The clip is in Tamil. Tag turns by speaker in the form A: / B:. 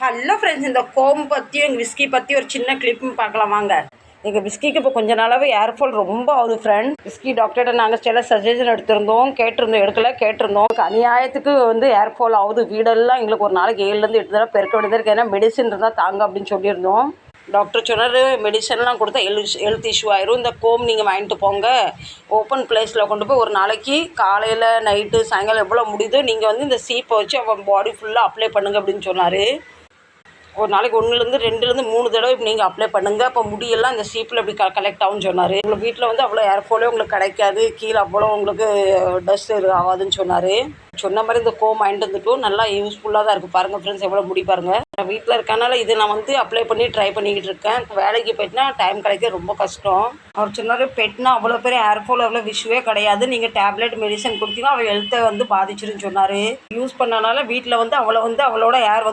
A: ஹலோ ஃப்ரெண்ட்ஸ், இந்த கோம் பற்றியும் எங்கள் விஸ்கி பற்றி ஒரு சின்ன கிளிப்பும் பார்க்கலாம் வாங்க. எங்கள் விஸ்கிக்கு இப்போ கொஞ்ச நாளாகவே ஏர்ஃபால் ரொம்ப ஆகுது ஃப்ரெண்ட். விஸ்கி டாக்டர்கிட்ட நாங்கள் சில சஜஷன் கேட்டிருந்தோம். அநியாயத்துக்கு ஏர்ஃபால் ஆகுது. வீடெல்லாம் எங்களுக்கு ஒரு நாளைக்கு 7லேருந்து 8 தடவை பெருக்க வேண்டியதாக இருக்குது. ஏன்னா மெடிசின் இருந்தால் தாங்க அப்படின்னு சொல்லியிருந்தோம். டாக்டர் சொன்னார், மெடிசன்லாம் கொடுத்தா ஹெல்த் இஷ்யூ ஆயிரும். இந்த கோம் நீங்கள் வாங்கிட்டு போங்க, ஓப்பன் பிளேஸில் கொண்டு போய் ஒரு நாளைக்கு காலையில் நைட்டு சாயங்காலம் எவ்வளோ முடியுதோ நீங்கள் இந்த சீப்பை வச்சு அவன் பாடி ஃபுல்லாக அப்ளை பண்ணுங்க அப்படின்னு சொன்னார். ஒரு நாளைக்கு 2லேருந்து 3 தடவை இப்போ நீங்கள் அப்ளை பண்ணுங்கள். அப்போ முடியெல்லாம் இந்த சீப்பில் இப்படி கலெக்ட் ஆகும்னு சொன்னார். உங்களுக்கு வீட்டில் அவ்வளோ ஏர்ஃபாலே உங்களுக்கு கிடைக்காது, கீழே அவ்வளோ உங்களுக்கு டஸ்ட் ஆகாதுன்னு சொன்னார். சொன்ன மாதிரி இந்த கோம் வாங்கிட்டு வந்துட்டும் நல்லா யூஸ்ஃபுல்லாக தான் இருக்குது. பாருங்கள் ஃப்ரெண்ட்ஸ், எவ்வளோ முடி பாருங்கள். நான் வீட்டில் இருக்கனால இது நான் அப்ளை பண்ணி ட்ரை பண்ணிக்கிட்டு இருக்கேன். வேலைக்கு போயிட்டுனா டைம் கிடைக்க ரொம்ப கஷ்டம். அவர் சொன்னார், பெட்னா அவ்வளோ பெரிய ஏர்ஃபால் அவ்வளோ விஷயவே கிடையாது, நீங்கள் டேப்லெட் மெடிசன் கொடுத்தீங்கன்னா அவள் ஹெல்த்தை பாதிச்சிருன்னு சொன்னார். யூஸ் பண்ணனால வீட்டில் அவளை அவளோட ஏர்